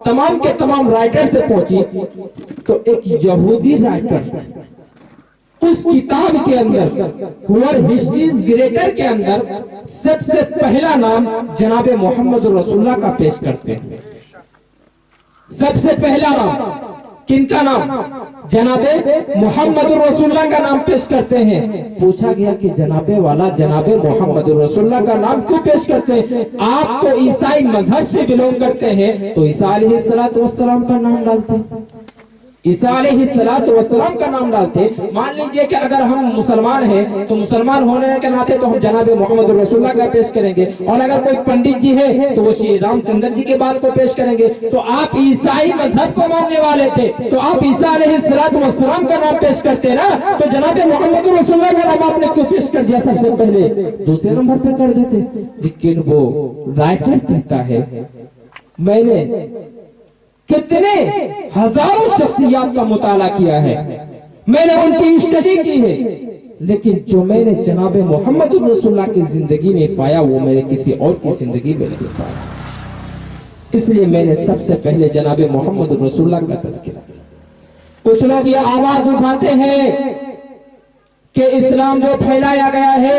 تمام کے تمام رائٹر سے پہنچی تو ایک یہودی رائٹر اس کتاب کے اندر ہور ہسٹریز گریٹر کے اندر سب سے پہلا نام جناب محمد رسول اللہ کا پیش کرتے ہیں. سب سے پہلا نام کن کا نام؟ جناب محمد رسول اللہ کا نام پیش کرتے ہیں. پوچھا گیا کہ جناب والا جناب محمد رسول اللہ کا نام کیوں پیش کرتے ہیں؟ آپ تو عیسائی مذہب سے بلونگ کرتے ہیں تو عیسیٰ علیہ السلام کا نام ڈالتے ہیں. عیسیٰ علیہ السلام کا نام ڈالتے ہیں. مان لیجئے کہ اگر ہم مسلمان ہیں تو مسلمان ہونے کے ناطے تو ہم جناب محمد رسول اللہ کا پیش کریں گے, اور اگر کوئی پنڈت جی ہے تو وہ شری رام چندر جی کے بات کو پیش کریں گے. تو آپ عیسائی مذہب کو ماننے والے تھے تو آپ عیسیٰ علیہ السلام کا نام پیش کرتے نا, تو جناب محمد رسول اللہ کا نام آپ نے کیوں پیش کر دیا؟ سب سے پہلے دوسرے نمبر پہ کر دیتے. لیکن وہ رائٹر کہتا ہے میں نے کتنے ہزاروں شخصیات کا مطالعہ کیا ہے, میں نے ان کی اسٹڈی کی ہے, لیکن جو میں نے جناب محمد رسول اللہ کی زندگی میں پایا وہ میں نے کسی اور کی زندگی میں نہیں پایا. اس لیے میں نے سب سے پہلے جناب محمد رسول اللہ کا تذکرہ کیا. کچھ لوگ یہ آواز اٹھاتے ہیں کہ اسلام جو پھیلایا گیا ہے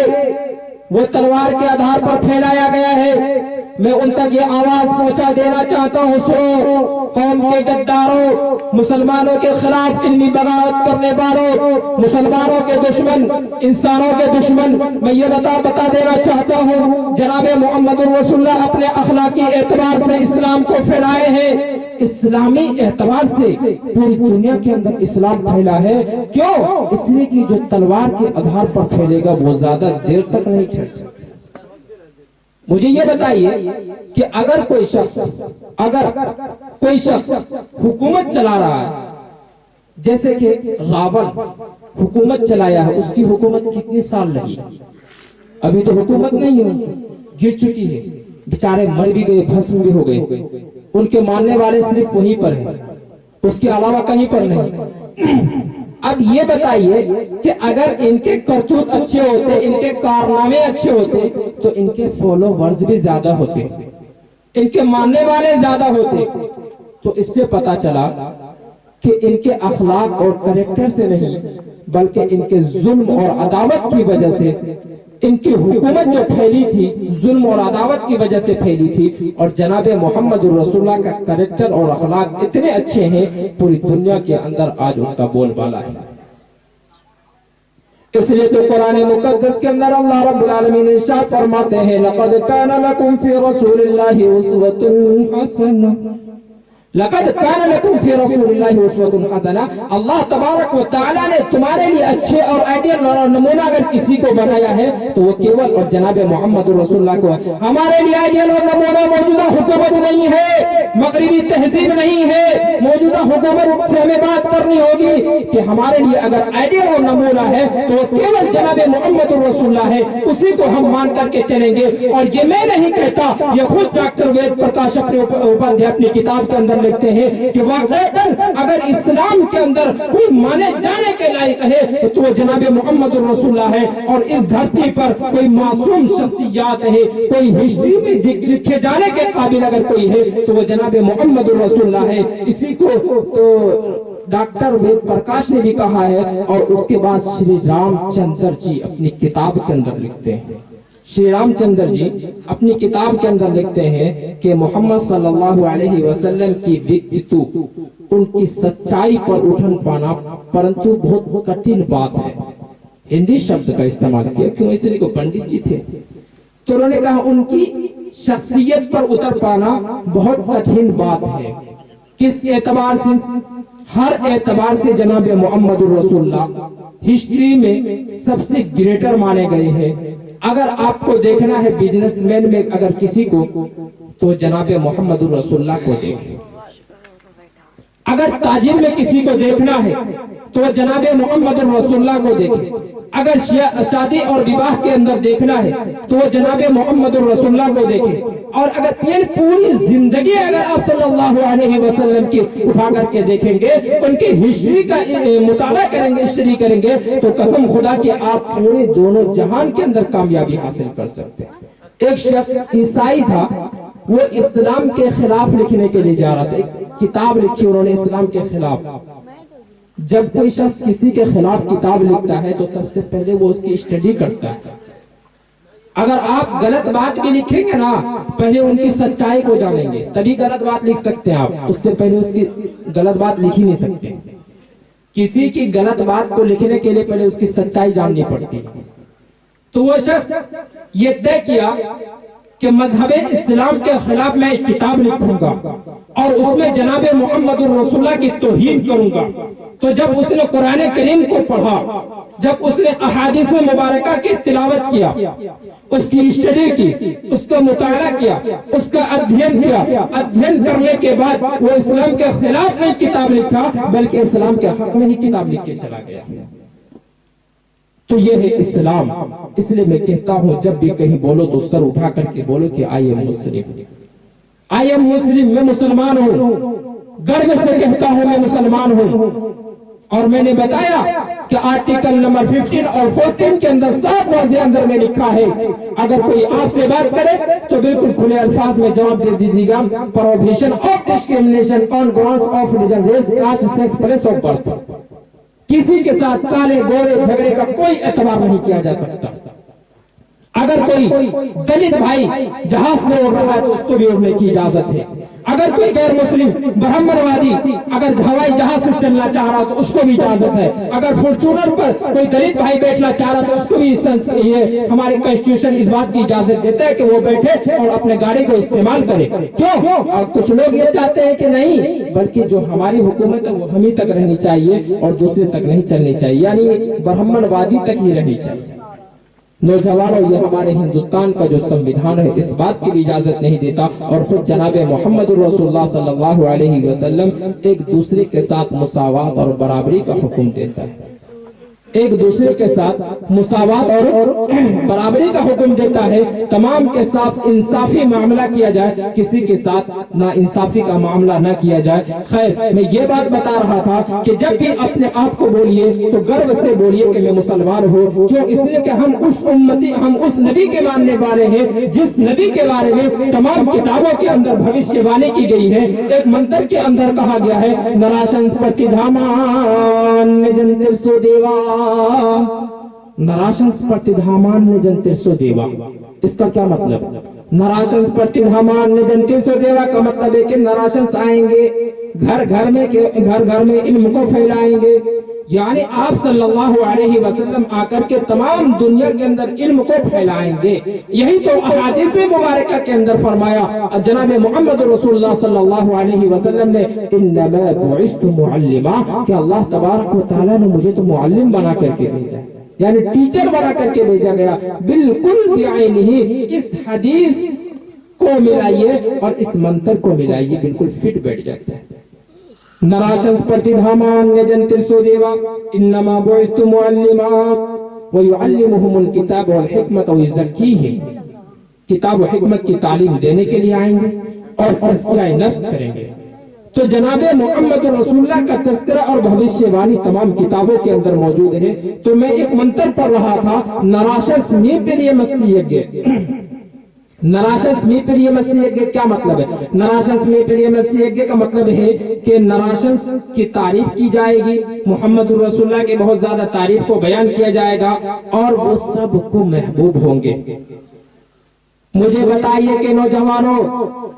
وہ تلوار کے آدھار پر پھیلایا گیا ہے. میں ان تک یہ آواز پہنچا دینا چاہتا ہوں, سنو قوم کے غداروں, مسلمانوں کے خلاف علمی بغاوت کرنے والوں, مسلمانوں کے دشمن, انسانوں کے دشمن, میں یہ بتا دینا چاہتا ہوں جناب محمد رسول اللہ اپنے اخلاقی اعتبار سے اسلام کو پھیلائے ہیں. اسلامی اعتبار سے پوری دنیا کے اندر اسلام پھیلا ہے. کیوں؟ اس لیے کہ جو تلوار کے آدھار پر پھیلے گا وہ زیادہ دیر تک نہیں ٹھہر سکتا. مجھے یہ بتائیے کہ اگر کوئی شخص حکومت چلا رہا ہے, جیسے کہ راون حکومت چلایا ہے, اس کی حکومت کتنی سال رہی؟ ابھی تو حکومت نہیں ہوئی, گر چکی ہے, بیچارے مر بھی گئے, بھسم بھی ہو گئے, ان کے ماننے والے صرف وہیں پر ہیں, اس کے علاوہ کہیں پر نہیں. اب یہ بتائیے کہ اگر ان کے کرتوت اچھے ہوتے, ان کے کارنامے اچھے ہوتے تو ان کے فالوورز بھی زیادہ ہوتے, ان کے ماننے والے زیادہ ہوتے. تو اس سے پتا چلا کہ ان کے اخلاق اور کریکٹر سے نہیں بلکہ ان کے ظلم اور عداوت کی وجہ سے ان کی حکومت جو پھیلی تھی ظلم اور عداوت کی وجہ سے پھیلی تھی. اور جناب محمد رسول اللہ کا کریکٹر اور اخلاق اتنے اچھے ہیں پوری دنیا کے اندر آج ان کا بول بالا ہے. اس لیے تو قرآن مقدس کے اندر اللہ رب العالمین ارشاد فرماتے ہیں لقد کان لکم فی رسول اللہ اسوۃ حسنہ. لقد کان لکم فی رسول اللہ اسوۃ حسنہ. اللہ تبارک و تعالیٰ نے تمہارے لیے اچھے اور آئیڈیل اور نمونہ اگر کسی کو بنایا ہے تو وہ کیول اور جناب محمد رسول اللہ کو ہے. ہمارے لیے آئیڈیل اور نمونہ موجودہ حکومت نہیں ہے, مغربی تہذیب نہیں ہے. موجودہ حکومت سے ہمیں بات کرنی ہوگی کہ ہمارے لیے اگر آئیڈیل اور نمونہ ہے تو وہ کیول جناب محمد رسول اللہ ہے, اسی کو ہم مان کر کے چلیں گے. اور یہ میں نہیں کہتا, یہ خود ڈاکٹر وید پرکاش اپنے اپنی کتاب کے اندر لکھتے ہیں کہ واقعتاً اگر اسلام کے اندر کوئی مانے جانے کے لائق ہے تو وہ جناب محمد رسول اللہ ہے. اور اس دھرتی پر کوئی معصوم شخصیات ہے, کوئی ہسٹری میں لکھے جانے کے قابل اگر کوئی ہے تو وہ جناب محمد رسول اللہ ہے. اسی کو تو ڈاکٹر وید پرکاش نے بھی کہا ہے. اور اس کے بعد شری رام چندر جی اپنی کتاب کے اندر لکھتے ہیں, شری رام چندر جی اپنی کتاب کے اندر لکھتے ہیں کہ محمد صلی اللہ علیہ وسلم کی ویکتو ان کی سچائی پر اٹھن پانا پرنتو بہت کٹھن بات ہے. ہندی شبد کا استعمال کیا کیوں, اس لیے کو پنڈت جی تھے تو انہوں نے کہا ان کی شخصیت پر اتر پانا بہت کٹھن بات ہے. کس اعتبار سے؟ ہر اعتبار سے جناب محمد رسول اللہ ہسٹری میں سب سے گریٹر مانے گئے ہیں. اگر آپ کو دیکھنا ہے بزنس مین میں اگر کسی کو تو جناب محمد رسول اللہ کو دیکھیں. اگر تاجر میں کسی کو دیکھنا ہے تو جناب محمد رسول اللہ کو دیکھیں. اگر شادی اور وواہ کے اندر دیکھنا ہے تو وہ جناب محمد رسول اللہ کو دیکھیں. اور اگر پوری زندگی اگر آپ صلی اللہ علیہ وسلم کی اٹھا کر کے دیکھیں گے, ان کی ہسٹری کا مطالعہ کریں گے, اسٹڈی کریں گے تو قسم خدا کہ آپ پورے دونوں جہان کے اندر کامیابی حاصل کر سکتے ہیں. ایک شخص عیسائی تھا, وہ اسلام کے خلاف لکھنے کے لیے جا رہا تھا. ایک کتاب لکھی انہوں نے اسلام کے خلاف. جب کوئی شخص کسی کے خلاف کتاب لکھتا ہے تو سب سے پہلے وہ اس کی اسٹڈی کرتا ہے. اگر آپ غلط بات بھی لکھیں گے نا پہلے ان کی سچائی کو جانیں گے تبھی غلط بات لکھ سکتے ہیں آپ. اس سے پہلے اس کی غلط بات لکھ ہی نہیں سکتے. کسی کی غلط بات کو لکھنے کے لیے پہلے اس کی سچائی جاننی پڑتی. تو وہ شخص یہ طے کیا کہ مذہب اسلام کے خلاف میں ایک کتاب لکھوں گا اور اس میں جناب محمد رسول اللہ کی توہین کروں گا. تو جب اس نے قرآن کریم کو پڑھا, جب اس نے احادیث مبارکہ کی تلاوت کیا, اس کی اسٹڈی کی, اس کا مطالعہ کیا, اس کا ادھین کیا, ادھین کرنے کے بعد وہ اسلام کے خلاف نہیں کتاب لکھا بلکہ اسلام کے حق میں ہی کتاب لکھ کے چلا گیا. تو یہ ہے اسلام. اس لیے میں کہتا ہوں جب بھی کہیں بولو تو سر اٹھا کر کے بولو کہ I am Muslim, I am مسلم, میں مسلمان ہوں, گرو سے کہتا ہوں میں مسلمان ہوں. اور میں نے بتایا کہ آرٹیکل نمبر 15 اور 14 کے اندر 7 واضح اندر میں لکھا ہے اگر کوئی آپ سے بات کرے تو بالکل کھلے الفاظ میں جواب دے دیجیے گا. Prohibition of discrimination on grounds of religion, race, caste, sex, place of birth. کسی کے ساتھ کالے گورے جھگڑے کا کوئی اعتبار نہیں کیا جا سکتا. اگر کوئی دلت بھائی جہاز سے اڑ رہا ہے تو اس کو بھی اڑنے کی اجازت ہے. اگر کوئی غیر مسلم برہمن وادی اگر ہوائی جہاز سے چلنا چاہ رہا تو اس کو بھی اجازت ہے. اگر فارچونر پر کوئی دلت بھائی بیٹھنا چاہ رہا تو اس کو بھی یہ ہماری کانسٹیٹیوشن اس بات کی اجازت دیتا ہے کہ وہ بیٹھے اور اپنے گاڑی کو استعمال کرے. کیوں؟ اور کچھ لوگ یہ چاہتے ہیں کہ نہیں, بلکہ جو ہماری حکومت ہے وہ ہم ہی تک رہنی چاہیے اور دوسرے تک نہیں چلنی چاہیے, یعنی برہمن وادی تک ہی رہنی چاہیے. نوجوانوں, یہ ہمارے ہندوستان کا جو سنویدھان ہے اس بات کی بھی اجازت نہیں دیتا اور خود جناب محمد رسول اللہ صلی اللہ علیہ وسلم ایک دوسرے کے ساتھ مساوات اور برابری کا حکم دیتا ہے. ایک دوسرے کے ساتھ مساوات اور برابری کا حکم دیتا ہے. تمام کے ساتھ انصافی معاملہ کیا جائے, کسی کے ساتھ نا انصافی کا معاملہ نہ کیا جائے. خیر, میں یہ بات بتا رہا تھا کہ جب بھی اپنے آپ کو بولیے تو گرو سے بولیے کہ میں مسلمان ہوں. کیوں؟ اس لیے کہ ہم اس امتی, ہم اس نبی کے ماننے والے ہیں جس نبی کے بارے میں تمام کتابوں کے اندر بھوشیہ وانی کی گئی ہے. ایک منتر کے اندر کہا گیا ہے نراشنسپتی دھامان نجنترسو دیوا, نراشنسپتی دھامان نجنترسو دیوا. اس کا کیا مطلب؟ نراشنسپتی دھامان نجنترسو دیوا کا مطلب ہے کہ نراشنس آئیں گے, گھر گھر میں علم کو پھیلائیں گے. یعنی آپ صلی اللہ علیہ وسلم آ کر کے تمام دنیا کے اندر علم کو پھیلائیں گے. یہی تو احادیث مبارکہ کے اندر فرمایا جناب محمد رسول اللہ صلی اللہ علیہ وسلم نے انما بعثت معلما, کہ اللہ تبارک و تعالیٰ نے مجھے تو معلم بنا کر کے بھیجا, یعنی ٹیچر بنا کر کے بھیجا گیا. بالکل بعینہ اس حدیث کو ملائیے اور اس منتر کو ملائیے, بالکل فٹ بیٹھ جاتا ہے. نراشنسپتی دھامان نجنترسو دیوا انما بعثت معلما ويعلمهم الكتاب والحکمت ويزکیہم. کتاب و حکمت کی تعلیم دینے کے لیے آئیں گے اور تزکیہ نفس کریں گے. تو جناب محمد رسول اللہ کا تذکرہ اور بھوشیہ وانی تمام کتابوں کے اندر موجود ہے. تو میں ایک منتر پڑھ رہا تھا نراشنس می کے لیے مسیح. نراشنس می کے لیے مسیح کیا مطلب ہے؟ نراشنس می کے لیے مسیح کا مطلب ہے کہ نراشنس کی تعریف کی جائے گی, محمد رسول اللہ کے بہت زیادہ تعریف کو بیان کیا جائے گا اور وہ سب کو محبوب ہوں گے. مجھے بتائیے کہ نوجوانوں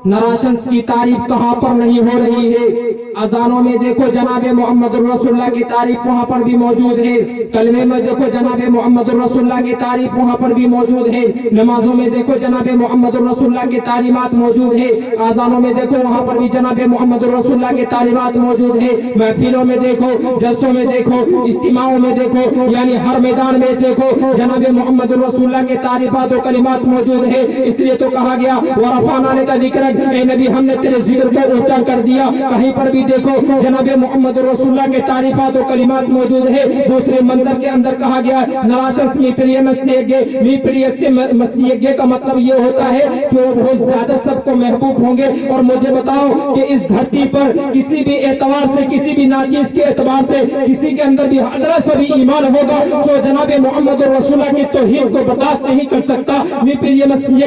نراشنس کی تعریف کہاں پر نہیں ہو رہی ہے؟ اذانوں میں دیکھو جناب محمد رسول اللہ کی تعریف وہاں پر بھی موجود ہے, کلمے میں دیکھو جناب محمد رسول اللہ کی تعریف وہاں پر بھی موجود ہے, نمازوں میں دیکھو جناب محمد رسول اللہ کی تعلیمات موجود ہے, اذانوں میں دیکھو وہاں پر بھی جناب محمد رسول اللہ کی تعلیمات موجود ہے, محفلوں میں دیکھو, جلسوں میں دیکھو, اجتماعوں میں دیکھو, یعنی ہر میدان میں دیکھو جناب محمد رسول اللہ کے تعریفات و کلمات موجود ہے. اس لیے تو کہا گیا ورفعنا لک ذکرک, اے نبی ہم نے تیرے ذکر کو اونچا کر دیا. کہیں پر بھی دیکھو جناب محمد رسول اللہ کے تعریفات و کلمات موجود ہے. دوسرے منتر کے اندر کہا گیا نراشنس می پریہ مسیح, می پریہ سے مسیح کا مطلب یہ ہوتا ہے کہ وہ بہت زیادہ سب کو محبوب ہوں گے. اور مجھے بتاؤ کہ اس دھرتی پر کسی بھی اعتبار سے, کسی بھی ناچیز کے اعتبار سے کسی کے اندر بھی ذرا سا بھی ایمان ہوگا جو جناب محمد رسول اللہ کی توحید کو برداشت نہیں کر سکتا, می پریہ مسیح